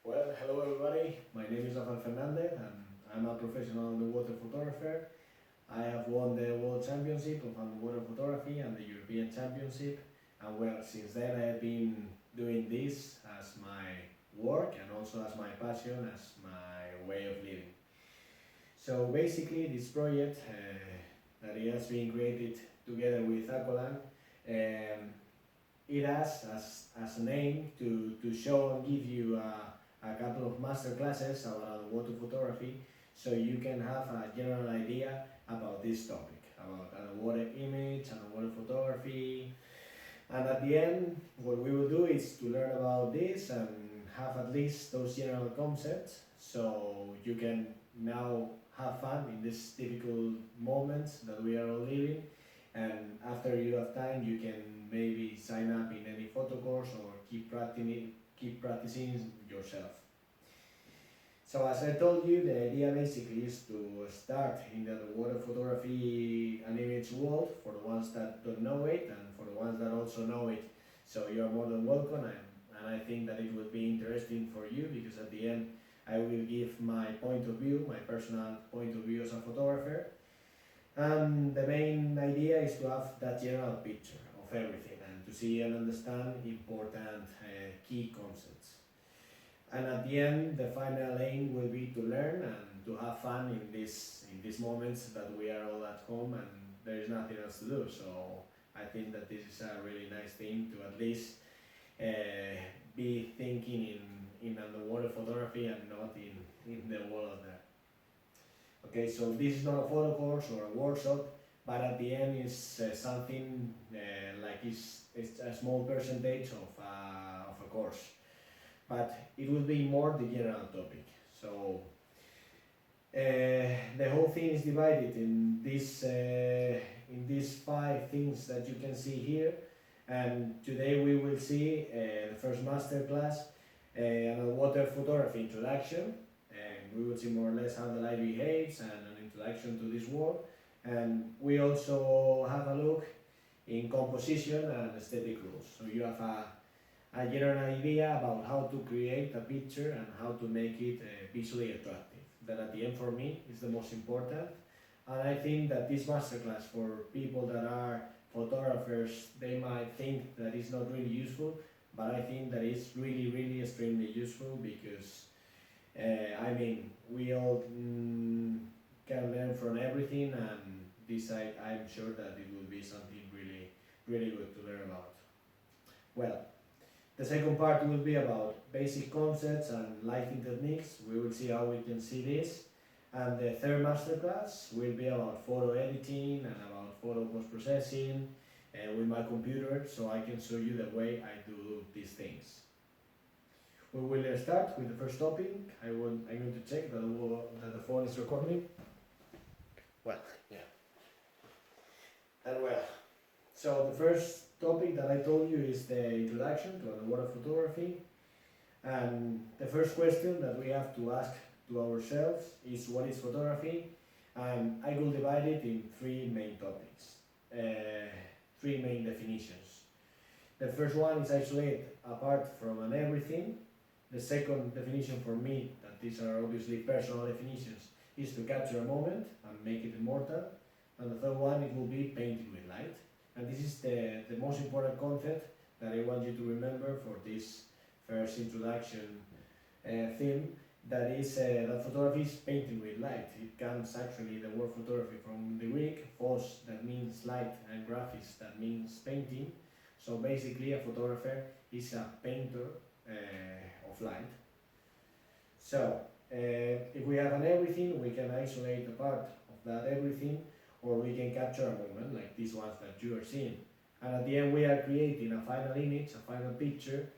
Well, hello everybody. My name is Rafael Fernandez and I'm a professional underwater photographer. I have won the World Championship of Underwater Photography and the European Championship. And well, since then I have been doing this as my work and also as my passion, as my way of living. So basically this project that it has been created together with Aqualung, it has as an aim to show and give you a couple of master classes about underwater photography, so you can have a general idea about this topic, about underwater image, underwater photography. And at the end, what we will do is to learn about this and have at least those general concepts, so you can now have fun in these difficult moments that we are all living. And after you have time, you can maybe sign up in any photo course or keep practicing yourself. So as I told you, the idea basically is to start in the underwater photography and image world for the ones that don't know it and for the ones that also know it. So you are more than welcome, and I think that it will be interesting for you, because at the end I will give my point of view, my personal point of view as a photographer. And the main idea is to have that general picture of everything and to see and understand important key concepts. And at the end, the final aim will be to learn and to have fun in these moments that we are all at home and there is nothing else to do. So I think that this is a really nice thing to at least be thinking in underwater photography and not in the world out there. Okay, so this is not a photo course or a workshop, but at the end is something like it's a small percentage of a course. But it will be more the general topic. So the whole thing is divided in these 5 things that you can see here. And today we will see the first masterclass, underwater photography introduction. We will see more or less how the light behaves and an introduction to this world. And we also have a look in composition and aesthetic rules. So you have a general idea about how to create a picture and how to make it visually attractive. That at the end for me is the most important. And I think that this masterclass, for people that are photographers, they might think that it's not really useful, but I think that it's really, really extremely useful, because I mean, we all can learn from everything, and this I'm sure that it will be something really, really good to learn about. Well, the second part will be about basic concepts and lighting techniques. We will see how we can see this. And the third masterclass will be about photo editing and about photo post-processing with my computer, so I can show you the way I do these things. We will start with the first topic. I'm going to check that the phone is recording. Well, yeah. And well, so the first topic that I told you is the introduction to underwater photography. And the first question that we have to ask to ourselves is, what is photography? And I will divide it in 3 main topics, 3 main definitions. The first one is isolate apart from an everything. The second definition for me, that these are obviously personal definitions, is to capture a moment and make it immortal. And the third one, it will be painting with light. And this is the most important concept that I want you to remember for this first introduction theme, that is that photography is painting with light. It comes actually, the word photography, from the Greek, phos, that means light, and graphis, that means painting. So basically a photographer is a painter of light. So if we have an everything, we can isolate a part of that everything, or we can capture a moment like these ones that you are seeing. And at the end we are creating a final image, a final picture,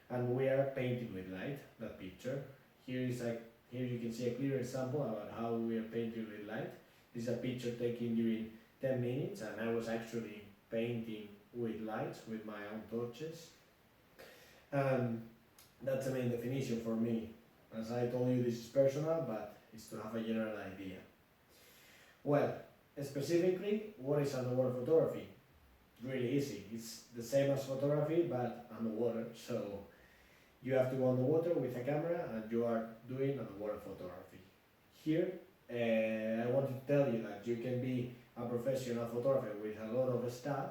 and we are painting with light that picture. Here you can see a clear example about how we are painting with light. This is a picture taken during 10 minutes, and I was actually painting with lights with my own torches. That's the main definition for me. As I told you, this is personal, but it's to have a general idea. Well, specifically, what is underwater photography? Really easy. It's the same as photography, but underwater. So You have to go on the water with a camera and you are doing underwater photography. Here, I wanted to tell you that you can be a professional photographer with a lot of stuff,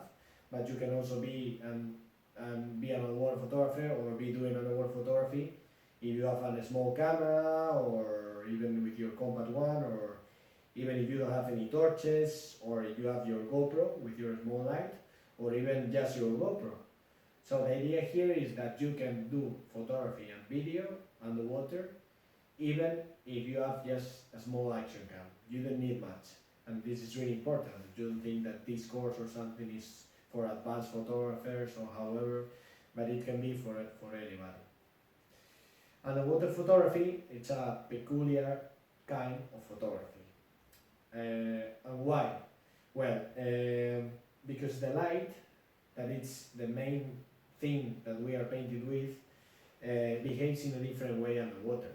but you can also be be an underwater photographer or be doing underwater photography if you have a small camera, or even with your compact one, or even if you don't have any torches, or if you have your GoPro with your small light, or even just your GoPro. So the idea here is that you can do photography and video underwater, even if you have just a small action cam. You don't need much, and this is really important. You don't think that this course or something is for advanced photographers or however, but it can be for anybody. Underwater photography, it's a peculiar kind of photography. And why? Well, because the light, that it's the main thing that we are painted with, behaves in a different way underwater.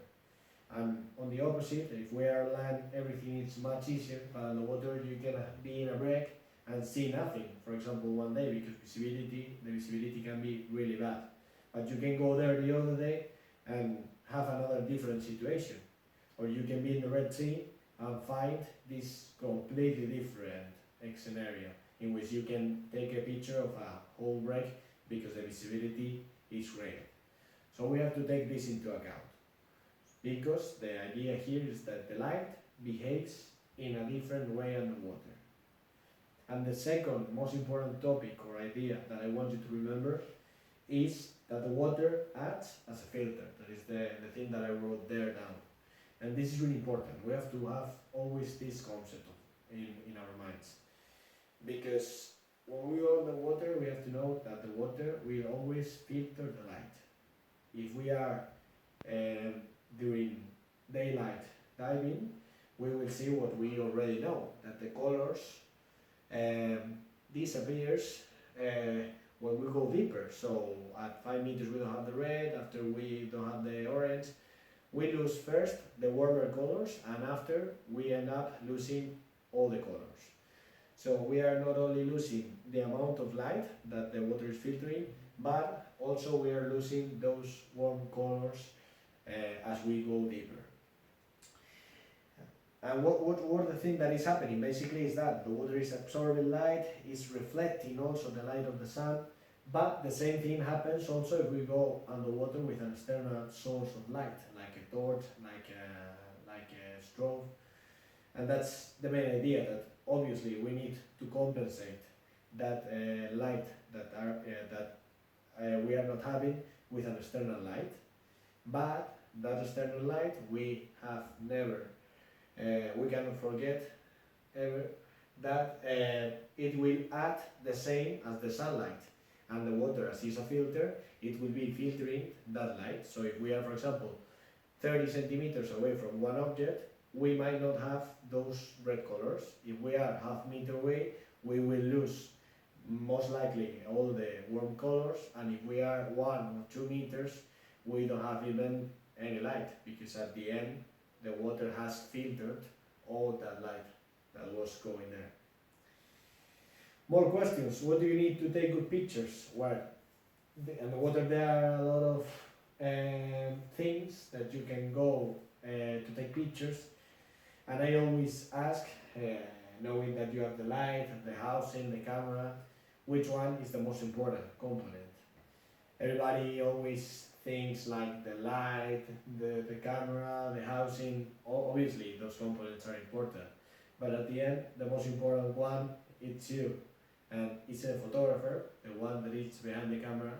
And on the opposite, if we are on land, everything is much easier, but underwater you can be in a wreck and see nothing, for example, one day, because the visibility can be really bad. But you can go there the other day and have another different situation. Or you can be in the Red Sea and find this completely different scenario in which you can take a picture of a whole wreck because the visibility is great. So we have to take this into account, because the idea here is that the light behaves in a different way underwater. And the second most important topic or idea that I want you to remember is that the water acts as a filter. That is the thing that I wrote there down. And this is really important. We have to have always this concept in our minds. Because when we are on the water, we have to know that the water will always filter the light. If we are during daylight diving, we will see what we already know, that the colors disappears when we go deeper. So at 5 meters we don't have the red, after we don't have the orange. We lose first the warmer colors, and after we end up losing all the colors. So we are not only losing the amount of light that the water is filtering, but also we are losing those warm colors as we go deeper. And what the thing that is happening basically is that the water is absorbing light, is reflecting also the light of the sun, but the same thing happens also if we go underwater with an external source of light, like a torch, like a strobe. And that's the main idea, that obviously we need to compensate that light that we are not having with an external light. But that external light, we have never, we cannot forget ever that it will act the same as the sunlight. And the water, as is a filter, it will be filtering that light. So if we are, for example, 30 centimeters away from one object, we might not have those red colors. If we are half meter away, we will lose most likely all the warm colors, and if we are 1 or 2 meters, we don't have even any light, because at the end the water has filtered all that light that was going there. More questions. What do you need to take good pictures? Well, in the water there are a lot of things that you can go to take pictures, and I always ask, knowing that you have the light, the housing, the camera, which one is the most important component? Everybody always thinks like the light, the camera, the housing. Obviously those components are important, but at the end the most important one, it's you. And it's a photographer, the one that is behind the camera,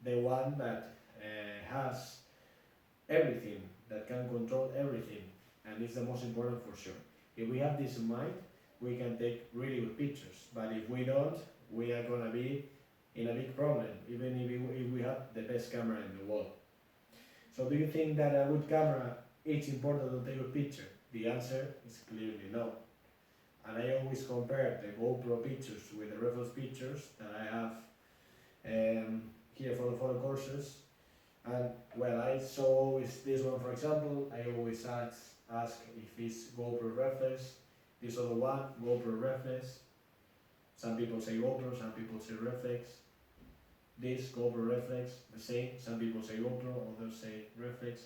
the one that has everything, that can control everything, and it's the most important for sure. If we have this in mind, we can take really good pictures, but if we don't, we are gonna be in a big problem, even if we have the best camera in the world. So do you think that a good camera is important to take a picture? The answer is clearly no. And I always compare the GoPro pictures with the reference pictures that I have here for the photo courses. And well, I saw always this one, for example. I always ask if it's GoPro reflex. This other one, GoPro reflex. Some people say GoPro, some people say reflex. this GoPro reflex, the same. Some people say GoPro, others say reflex.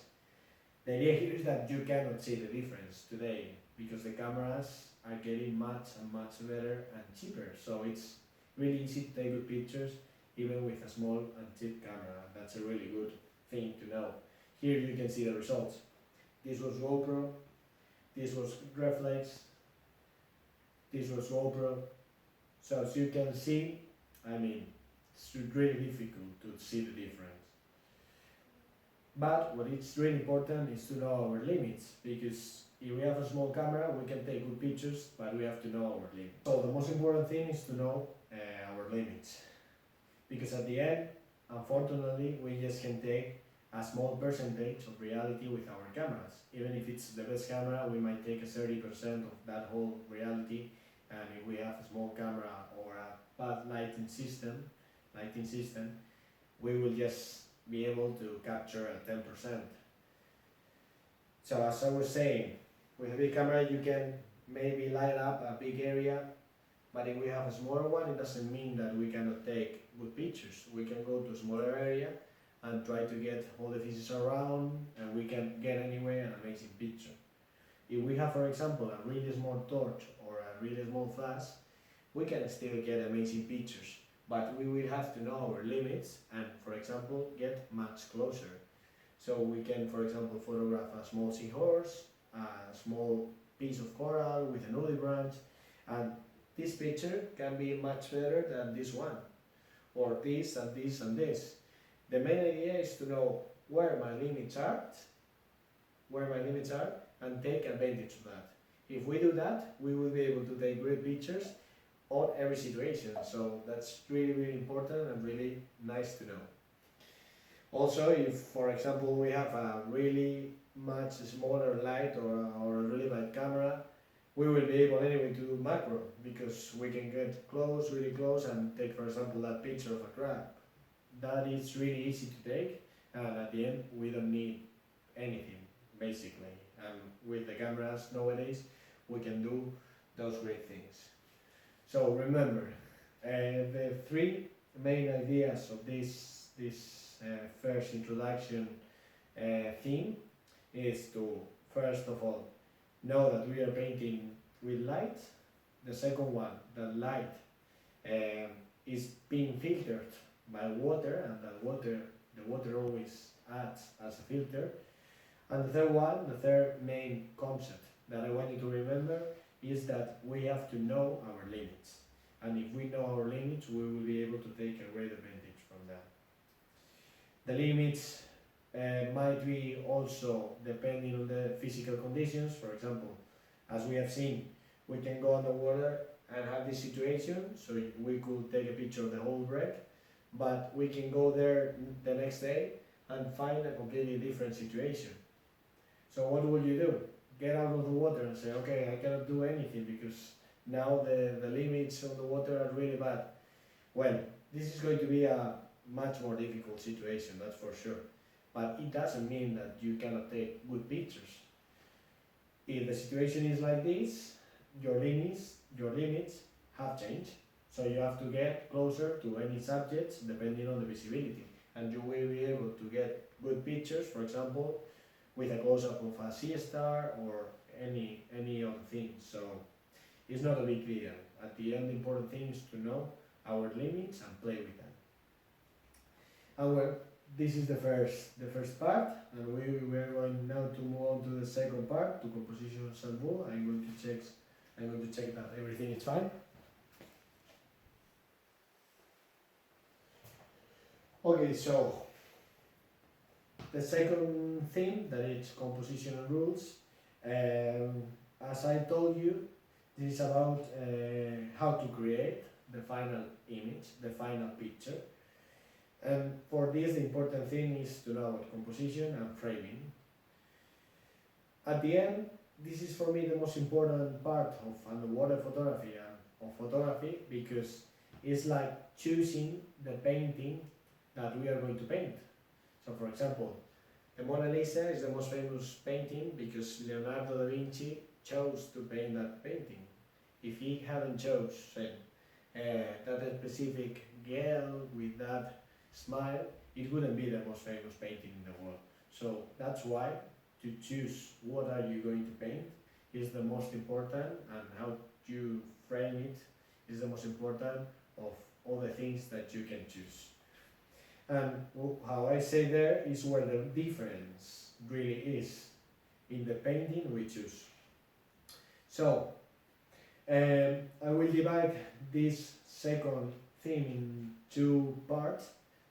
The idea here is that you cannot see the difference today because the cameras are getting much and much better and cheaper. So it's really easy to take good pictures even with a small and cheap camera. That's a really good thing to know. Here you can see the results. This was GoPro, this was reflex, this was GoPro. So as you can see, I mean, it's really difficult to see the difference. But what is really important is to know our limits, because if we have a small camera, we can take good pictures, but we have to know our limits. So the most important thing is to know our limits, because at the end, unfortunately, we just can take a small percentage of reality with our cameras. Even if it's the best camera, we might take a 30% of that whole reality, and if we have a small camera or a bad lighting system, we will just be able to capture a 10%. So as I was saying, with a big camera you can maybe light up a big area, but if we have a smaller one, it doesn't mean that we cannot take good pictures. We can go to a smaller area and try to get all the pieces around, and we can get anyway an amazing picture. If we have, for example, a really small torch or a really small flash, we can still get amazing pictures, but we will have to know our limits and, for example, get much closer. So we can, for example, photograph a small seahorse, a small piece of coral with an olive branch, and this picture can be much better than this one, or this and this and this. The main idea is to know where my limits are, and take advantage of that. If we do that, we will be able to take great pictures on every situation. So that's really, really important and really nice to know. Also, if, for example, we have a really much smaller light or a really bad camera, we will be able anyway to do macro, because we can get close, really close, and take, for example, that picture of a crab. That is really easy to take, and at the end we don't need anything, basically. And with the cameras nowadays, we can do those great things. So remember, the three main ideas of this first introduction theme is to, first of all, know that we are painting with light. The second one, that light is being filtered by water, and that the water always acts as a filter. And the third one, the third main concept that I want you to remember, is that we have to know our limits. And if we know our limits, we will be able to take a great advantage from that. The limits might be also depending on the physical conditions. For example, as we have seen, we can go underwater and have this situation, so we could take a picture of the whole wreck, but we can go there the next day and find a completely different situation. So what will you do? Get out of the water and say, okay, I cannot do anything because now the limits on the water are really bad. Well, this is going to be a much more difficult situation, that's for sure. But it doesn't mean that you cannot take good pictures. If the situation is like this, your limits have changed. So you have to get closer to any subjects depending on the visibility. And you will be able to get good pictures, for example, with a close-up of a sea star or any other thing. So it's not a big deal. At the end, the important thing is to know our limits and play with them. And well, this is the first part, and we are going now to move on to the second part, to composition sample. I'm going to check that everything is fine. Okay, so the second theme, that is compositional rules. As I told you, this is about how to create the final image, the final picture. And for this, the important thing is to know about composition and framing. At the end, this is for me the most important part of underwater photography and of photography, because it's like choosing the painting that we are going to paint. So for example, the Mona Lisa is the most famous painting because Leonardo da Vinci chose to paint that painting. If he hadn't chosen that specific girl with that smile, it wouldn't be the most famous painting in the world. So that's why to choose what are you going to paint is the most important, and how you frame it is the most important of all the things that you can choose. And how I say there is where the difference really is in the painting we choose. So I will divide this second theme in two parts.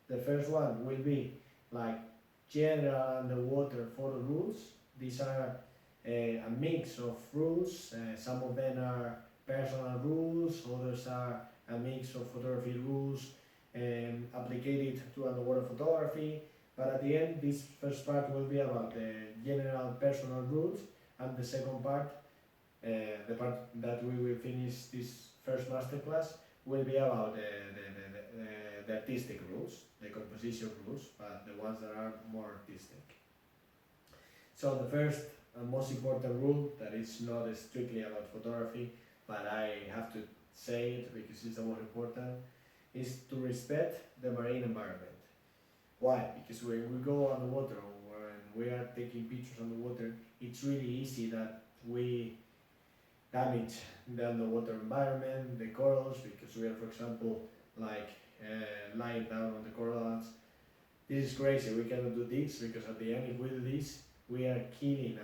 The first one will be like general underwater photo rules. These are a mix of rules. Some of them are personal rules, others are a mix of photography rules applied to underwater photography. But at the end, this first part will be about the general personal rules, and the second part, the part that we will finish this first masterclass, will be about the artistic rules, the composition rules, but the ones that are more artistic. So the first and most important rule, that is not strictly about photography, but I have to say it because it's the most important, is to respect the marine environment. Why? Because when we go underwater, or when we are taking pictures underwater, it's really easy that we damage the underwater environment, the corals, because we are, for example, like lying down on the corals. This is crazy, we cannot do this, because at the end, if we do this, we are killing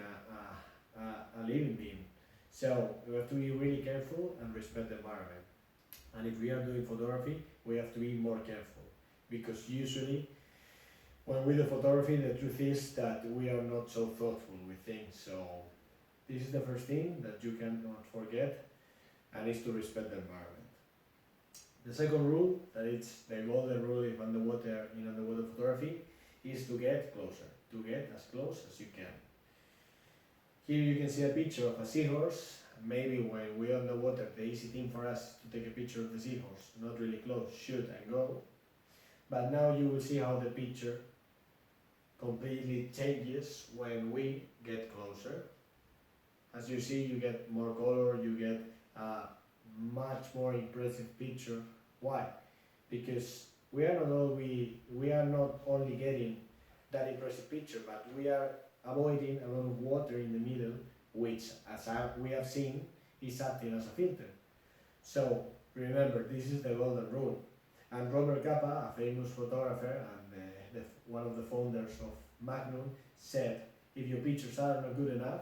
a living being. So we have to be really careful and respect the environment. And if we are doing photography, we have to be more careful, because usually when we do photography, the truth is that we are not so thoughtful with things. So this is the first thing that you cannot forget, and is to respect the environment. The second rule, that it's the golden rule in underwater photography, is to get closer, to get as close as you can. Here you can see a picture of a seahorse. Maybe when we're underwater, the easy thing for us is to take a picture of the seahorse, not really close, shoot and go. But now you will see how the picture completely changes when we get closer. As you see, you get more color, you get a much more impressive picture. Why? Because we are not only getting that impressive picture, but we are avoiding a lot of water in the middle, which, as we have seen, is acting as a filter. So remember, this is the golden rule. And Robert Capa, a famous photographer and one of the founders of Magnum, said, if your pictures are not good enough,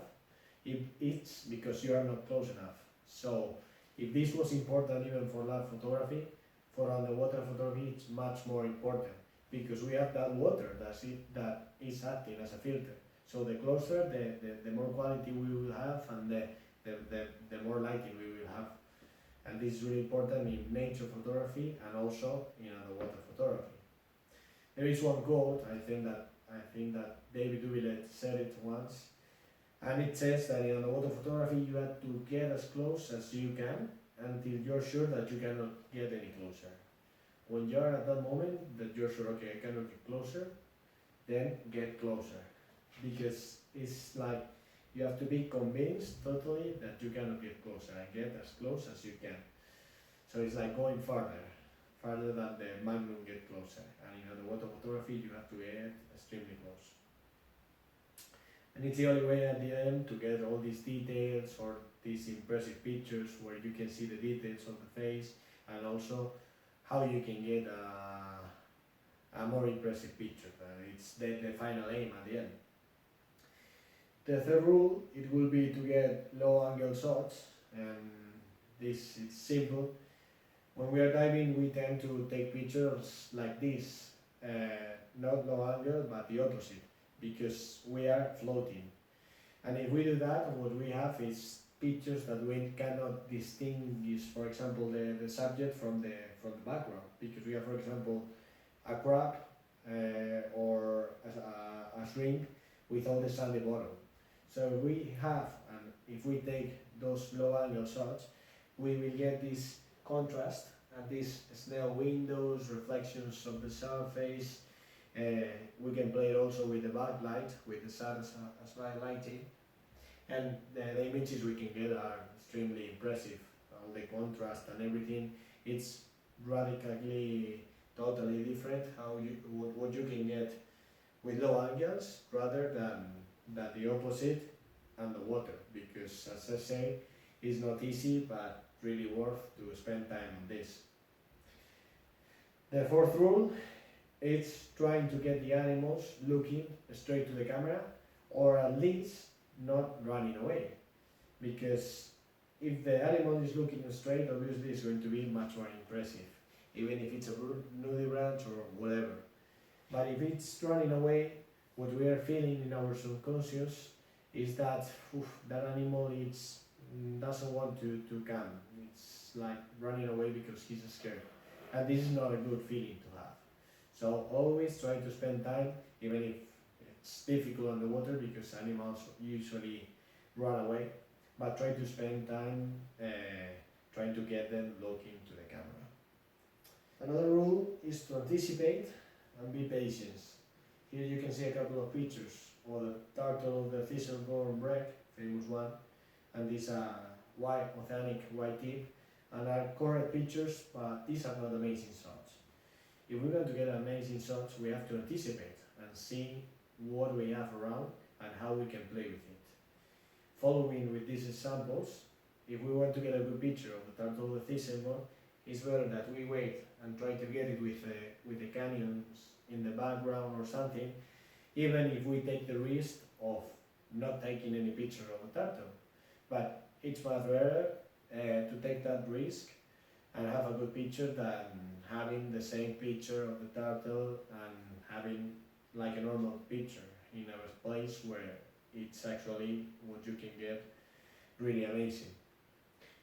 it's because you are not close enough. So if this was important even for land photography, for underwater photography it's much more important, because we have that water that is acting as a filter. So the closer, the more quality we will have, and the more lighting we will have. And this is really important in nature photography and also in underwater photography. There is one quote, I think that David Duvillet said it once, and it says that in underwater photography you have to get as close as you can until you're sure that you cannot get any closer. When you're at that moment that you're sure, okay, I cannot get closer, then get closer. Because it's like you have to be convinced totally that you cannot get closer, and get as close as you can. So it's like going farther than the Magnum get closer. And in underwater photography you have to get extremely close. And it's the only way at the end to get all these details or these impressive pictures where you can see the details of the face, and also how you can get a more impressive picture. It's the final aim at the end. The third rule, it will be to get low angle shots, and this is simple. When we are diving, we tend to take pictures like this, not low angle, but the opposite, because we are floating. And if we do that, what we have is pictures that we cannot distinguish, for example, the subject from the background, because we have, for example, a crab or a shrimp with all the sandy bottom. So if we take those low angle shots, we will get this contrast and these snail windows, reflections of the surface. We can play it also with the backlight, with the sun as lighting. And the images we can get are extremely impressive. All the contrast and everything, it's radically totally different what you can get with low angles rather than the opposite and the water, because as I say, it's not easy but really worth to spend time on this. The fourth rule is trying to get the animals looking straight to the camera, or at least not running away, because if the animal is looking straight, obviously it's going to be much more impressive, even if it's a nudibranch or whatever. But if it's running away, what we are feeling in our subconscious is that that animal doesn't want to come. It's like running away because he's scared. And this is not a good feeling to have. So always try to spend time, even if it's difficult on the water because animals usually run away, but try to spend time trying to get them looking to the camera. Another rule is to anticipate and be patient. Here you can see a couple of pictures of the turtle of the thistleborn wreck, famous one, and these are white, authentic white tip, and are correct pictures, but these are not amazing shots. If we're going to get amazing shots, we have to anticipate and see what we have around and how we can play with it. Following with these examples, if we want to get a good picture of the turtle of the thistleborn, it's better that we wait and try to get it with the canyons in the background or something, even if we take the risk of not taking any picture of the turtle. But it's much better to take that risk and have a good picture than having the same picture of the turtle and having like a normal picture in a place where it's actually what you can get really amazing.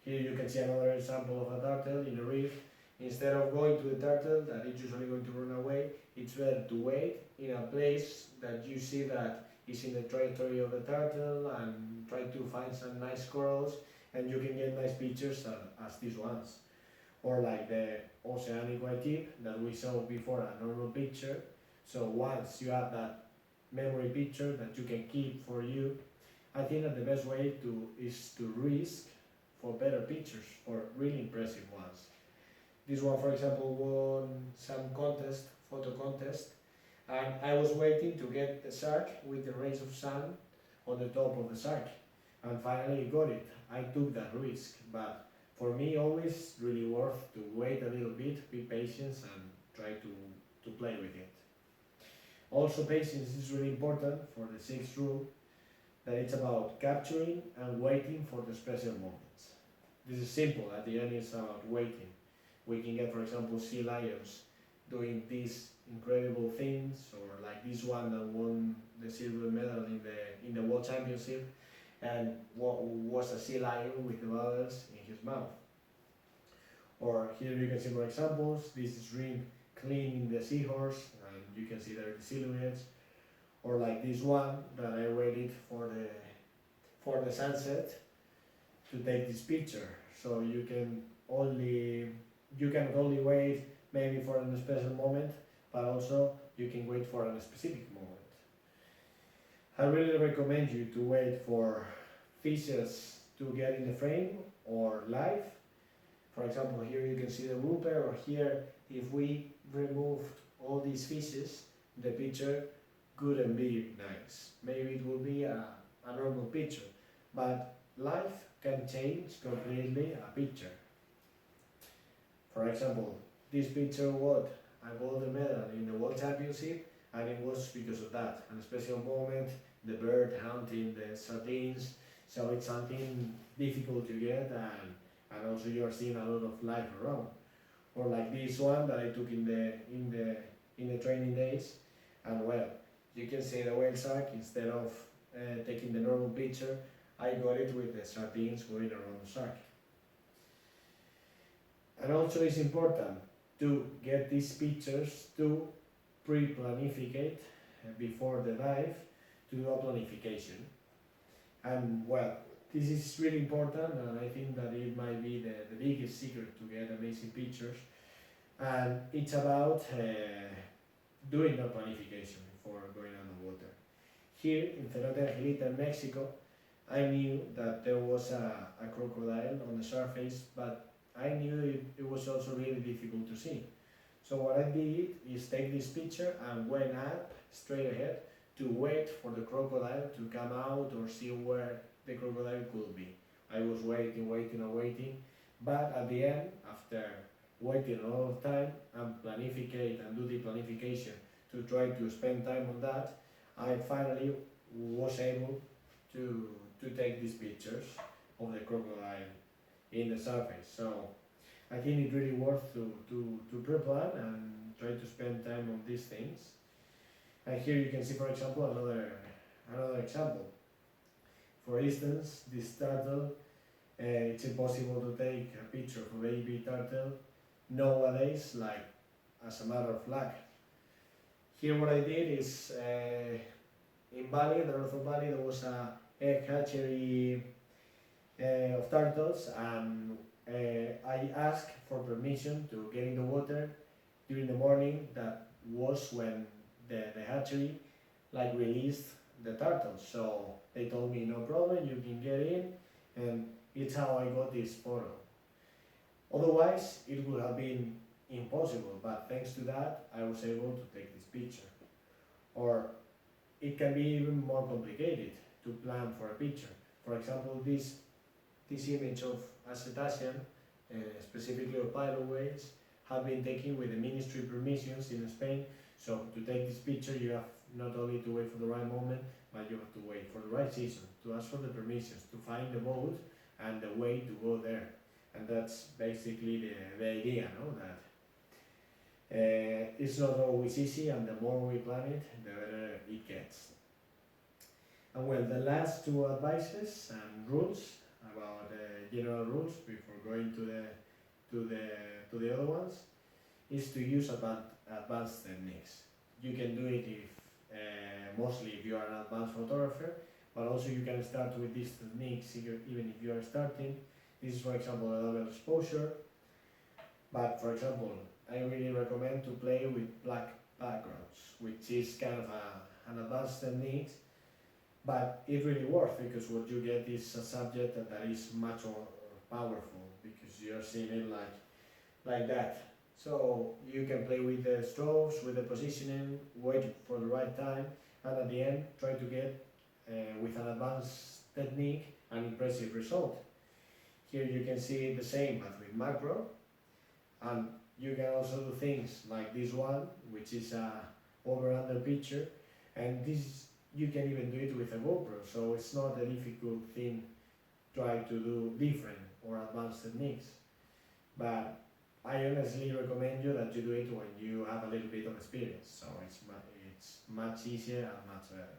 Here you can see another example of a turtle in a reef. Instead of going to the turtle that is usually going to run away, it's better to wait in a place that you see that is in the territory of the turtle and try to find some nice corals, and you can get nice pictures as these ones. Or like the oceanic white tip that we saw before, a normal picture. So once you have that memory picture that you can keep for you, I think that the best way is to risk for better pictures, for really impressive ones. This one, for example, won some photo contest, and I was waiting to get the shark with the rays of sun on the top of the shark, and finally got it. I took that risk, but for me, always really worth to wait a little bit, be patient, and try to play with it. Also, patience is really important for the sixth rule, that it's about capturing and waiting for the special moments. This is simple, at the end it's about waiting. We can get, for example, sea lions doing these incredible things, or like this one that won the silver medal in the World Championship, and was a sea lion with the bubbles in his mouth. Or here you can see more examples. This is Rim cleaning the seahorse, and you can see there the silhouettes. Or like this one that I waited for the sunset to take this picture. So you can not only wait maybe for a special moment, but also you can wait for a specific moment. I really recommend you to wait for fishes to get in the frame or live. For example, here you can see the grouper, or here if we removed all these fishes, the picture couldn't be nice. Maybe it will be a normal picture, but life can change completely a picture. For example, this picture won a gold medal in the World Championship, and it was because of that, a special moment, the bird hunting the sardines, so it's something difficult to get, and also you're seeing a lot of life around. Or like this one that I took in the training days, and well, you can see the whale shark. Instead of taking the normal picture, I got it with the sardines going around the shark. And also it's important to get these pictures to pre-planificate before the dive, to do a planification. And well, this is really important, and I think that it might be the biggest secret to get amazing pictures. And it's about doing the planification before going underwater. Here in Cenote Angelita, Mexico, I knew that there was a crocodile on the surface, but I knew it was also really difficult to see. So what I did is take this picture and went up straight ahead to wait for the crocodile to come out or see where the crocodile could be. I was waiting, but at the end, after waiting a lot of time and planificate and do the planification to try to spend time on that, I finally was able to take these pictures of the crocodile in the surface. So I think it's really worth to pre-plan and try to spend time on these things. And here you can see, for example, another example. For instance, this turtle, it's impossible to take a picture of a baby turtle nowadays, like as a matter of luck. Here what I did is, in Bali, the north of Bali, there was a egg hatchery of turtles, and I asked for permission to get in the water during the morning. That was when the hatchery released the turtles. So they told me no problem, you can get in, and it's how I got this photo. Otherwise, it would have been impossible, but thanks to that, I was able to take this picture. Or it can be even more complicated to plan for a picture. For example, this image of a cetacean, specifically of pilot whales, have been taken with the ministry permissions in Spain. So to take this picture, you have not only to wait for the right moment, but you have to wait for the right season, to ask for the permissions, to find the boat and the way to go there. And that's basically the idea, no? That it's not always easy, and the more we plan it, the better it gets. And well, the last two advices and rules about general rules before going to the other ones is to use advanced techniques. You can do it mostly if you are an advanced photographer, but also you can start with these techniques even if you are starting. This is, for example, a double exposure, but for example, I really recommend to play with black backgrounds, which is kind of an advanced technique, but it really works because what you get is a subject that is much more powerful because you're seeing it like that. So you can play with the strobes, with the positioning, wait for the right time, and at the end try to get, with an advanced technique, an impressive result. Here you can see the same but with macro, and you can also do things like this one, which is a over-under picture, and this you can even do it with a GoPro, so it's not a difficult thing to try to do different or advanced techniques. But I honestly recommend you that you do it when you have a little bit of experience, so it's much easier and much better.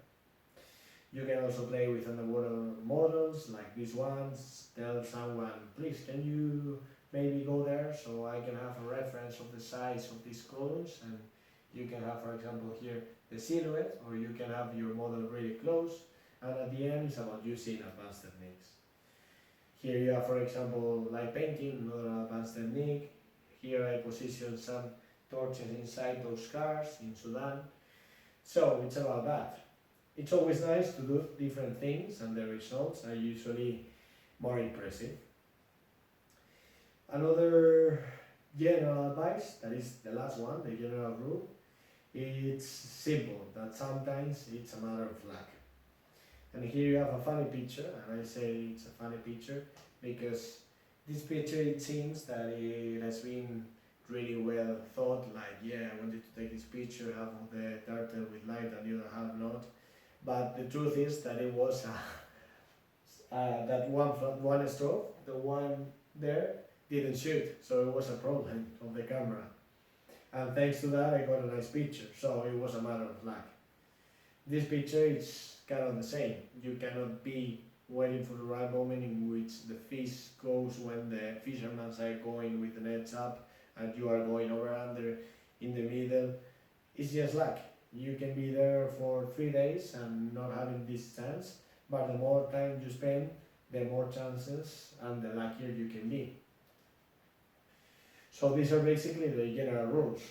You can also play with underwater models like these ones. Tell someone, please, can you maybe go there so I can have a reference of the size of these columns, and you can have, for example, here the silhouette, or you can have your model really close, and at the end it's about using advanced techniques. Here you have, for example, light painting, another advanced technique. Here I position some torches inside those cars in Sudan. So it's about that. It's always nice to do different things, and the results are usually more impressive. Another general advice, that is the last one, the general rule, it's simple, that sometimes it's a matter of luck. And here you have a funny picture, and I say it's a funny picture because this picture, it seems that it has been really well thought, like, yeah, I wanted to take this picture, half of the turtle with light and the other half not. But the truth is that it was that one stroke, the one there, didn't shoot, so it was a problem of the camera. And thanks to that, I got a nice picture, so it was a matter of luck. This picture is kind of the same. You cannot be waiting for the right moment in which the fish goes when the fishermen are going with the nets up and you are going over under in the middle. It's just luck. You can be there for 3 days and not having this chance, but the more time you spend, the more chances and the luckier you can be. So these are basically the general rules.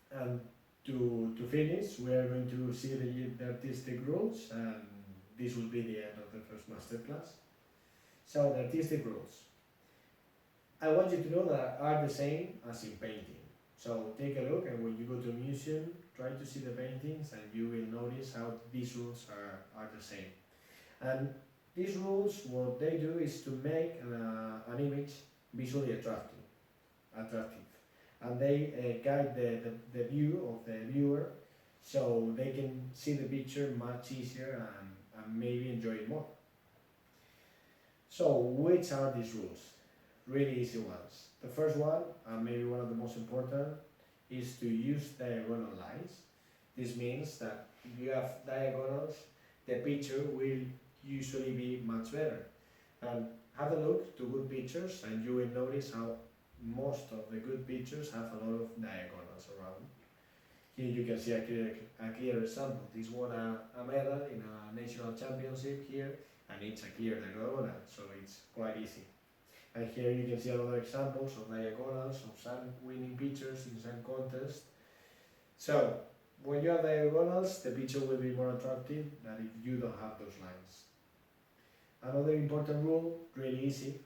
And to finish, we are going to see the artistic rules, and this will be the end of the first masterclass. So the artistic rules. I want you to know that are the same as in painting. So take a look, and when you go to a museum, try to see the paintings, and you will notice how these rules are the same. And these rules, what they do is to make an image visually attractive, and they guide the view of the viewer, so they can see the picture much easier and maybe enjoy it more. So which are these rules? Really easy ones. The first one, and maybe one of the most important, is to use diagonal lines. This means that if you have diagonals, the picture will usually be much better. And have a look to good pictures, and you will notice how most of the good pictures have a lot of diagonals around. Here you can see a clear example. This won a medal in a national championship here, and it's a clear diagonal, so it's quite easy. And here you can see other examples of diagonals of some winning pictures in some contest. So when you have diagonals, the picture will be more attractive than if you don't have those lines. Another important rule, really easy,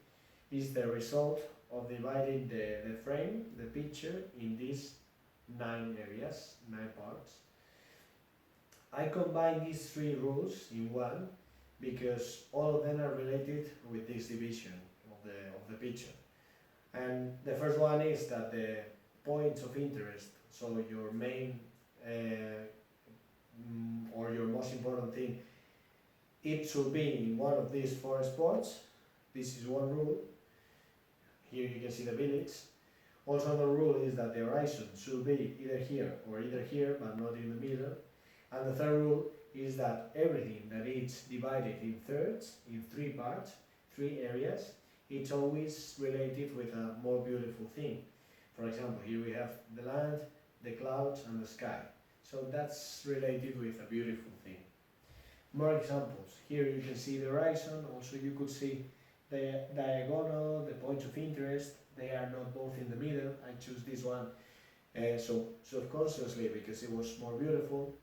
is the result of dividing the frame, the picture, in these 9 areas, 9 parts. I combine these 3 rules in one because all of them are related with this division of the picture. And the first one is that the points of interest, so your main or your most important thing, it should be in one of these 4 spots. This is one rule. Here you can see the village. Also, the rule is that the horizon should be either here or either here, but not in the middle. And the third rule is that everything that is divided in thirds, in 3 parts, 3 areas, it's always related with a more beautiful thing. For example, here we have the land, the clouds, and the sky. So that's related with a beautiful thing. More examples. Here you can see the horizon. Also, you could see the diagonal, the points of interest. They are not both in the middle. I choose this one so subconsciously because it was more beautiful.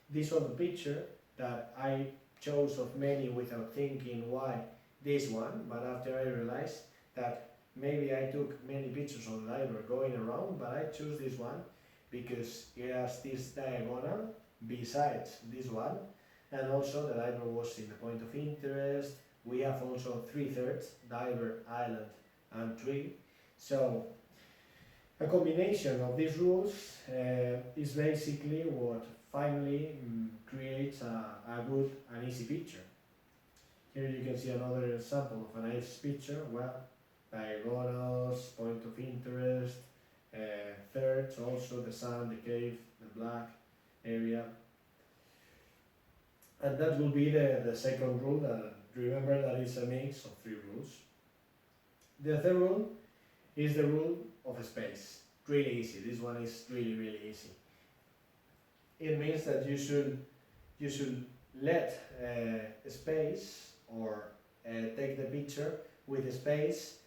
This was the picture that I chose of many without thinking why this one, but after I realized that maybe I took many pictures on the diver going around, but I choose this one because it has this diagonal besides this one, and also the diver was in the point of interest. We have also 3/3, diver, island, and tree. So a combination of these rules is basically what finally creates a good and easy picture. Here you can see another example of a nice picture. Well, diagonals, point of interest, thirds, also the sun, the cave, the black area. And that will be the second rule. That remember that it's a mix of 3 rules. The third rule is the rule of space. Really easy. This one is really, really easy. It means that you should let space or take the picture with the space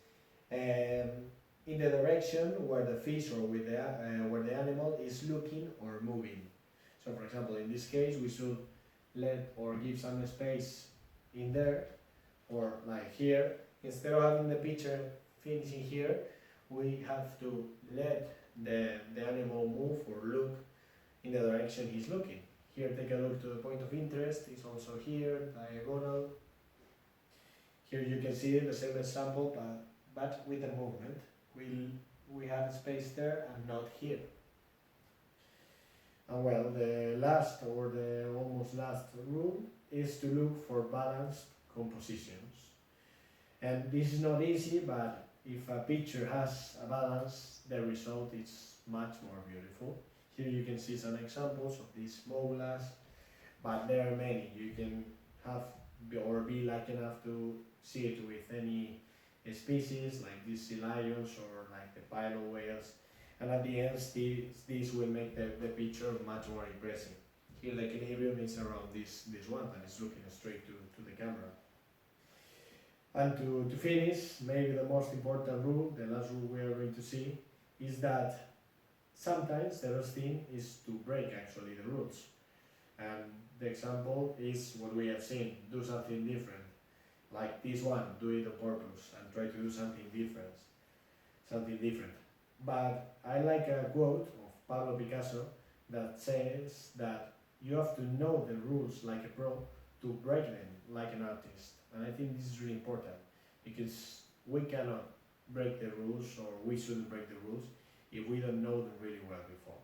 in the direction where the fish or with where the animal is looking or moving. So for example, in this case, we should let or give some space in there, or like here. Instead of having the picture finishing here, we have to let the animal move or look in the direction he's looking. Here, take a look to the point of interest. It's also here, diagonal. Here you can see the same example, but with a movement. We have space there and not here. And well, the last or the almost last rule is to look for balanced compositions. And this is not easy, but if a picture has a balance, the result is much more beautiful. Here you can see some examples of these mogulas, but there are many. You can have or be lucky enough to see it with any species like these sea lions or like the pilot whales, and at the end these will make the picture much more impressive. Here the equilibrium is around this one and it's looking straight to the camera. And to finish, maybe the most important rule, the last rule we are going to see, is that sometimes the best thing is to break actually the rules. And the example is what we have seen: do something different. Like this one, do it on purpose and try to do something different. But I like a quote of Pablo Picasso that says that you have to know the rules like a pro to break them like an artist. And I think this is really important because we cannot break the rules, or we shouldn't break the rules if we don't know them really well before.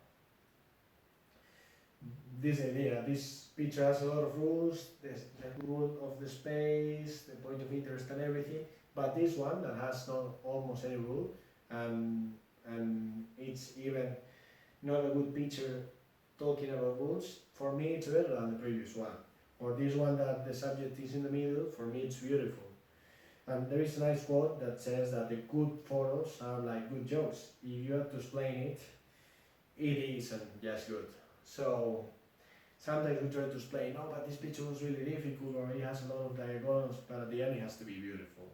This idea, this picture has a lot of rules, the rule of the space, the point of interest and everything, but this one that has not almost any rule, and it's even not a good picture talking about rules, for me it's better than the previous one. Or this one that the subject is in the middle, for me it's beautiful. And there is a nice quote that says that the good photos are like good jokes. If you have to explain it, it isn't just good. So sometimes we try to explain, no, but this picture was really difficult, or it has a lot of diagonals, but at the end it has to be beautiful.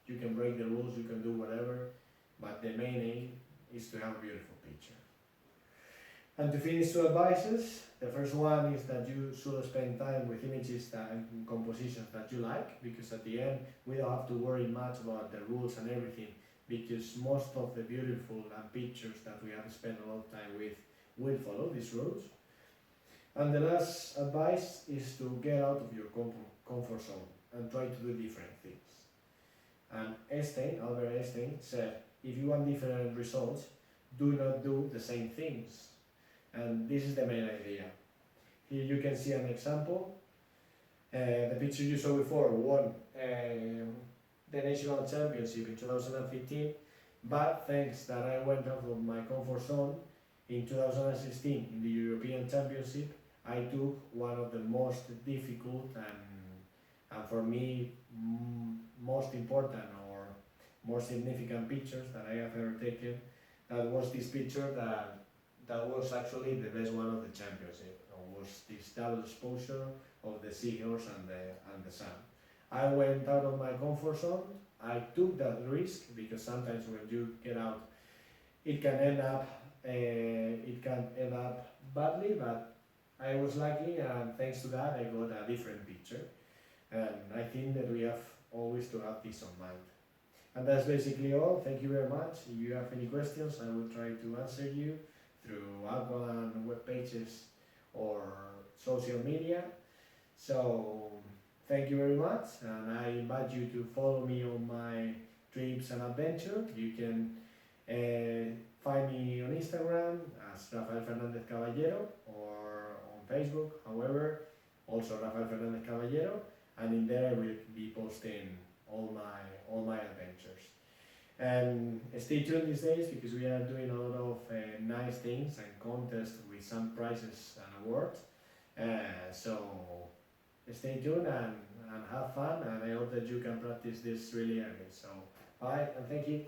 You can break the rules, you can do whatever, but the main aim is to have a beautiful picture. And to finish, two advices. The first one is that you should spend time with images and compositions that you like, because at the end we don't have to worry much about the rules and everything, because most of the beautiful pictures that we have spent a lot of time with will follow these rules. And the last advice is to get out of your comfort zone and try to do different things. And Albert Einstein said, if you want different results, do not do the same things. And this is the main idea. Here you can see an example. The picture you saw before won the national championship in 2015, but thanks that I went out of my comfort zone, in 2016 in the European Championship, I took one of the most difficult and for me most important or more significant pictures that I have ever taken. That was this picture that was actually the best one of the championship. It was this double exposure of the seahorse and the sun. I went out of my comfort zone. I took that risk because sometimes when you get out, it can end up badly. But I was lucky, and thanks to that, I got a different picture. And I think that we have always to have this on mind. And that's basically all. Thank you very much. If you have any questions, I will try to answer you through Aqualung web pages or social media. So thank you very much, and I invite you to follow me on my trips and adventure. You can find me on Instagram as Rafael Fernandez Caballero, or on Facebook, however, also Rafael Fernandez Caballero, and in there I will be posting all my adventures. And stay tuned these days because we are doing a lot of nice things and contests with some prizes and awards. So stay tuned and have fun, and I hope that you can practice this really early. So bye and thank you.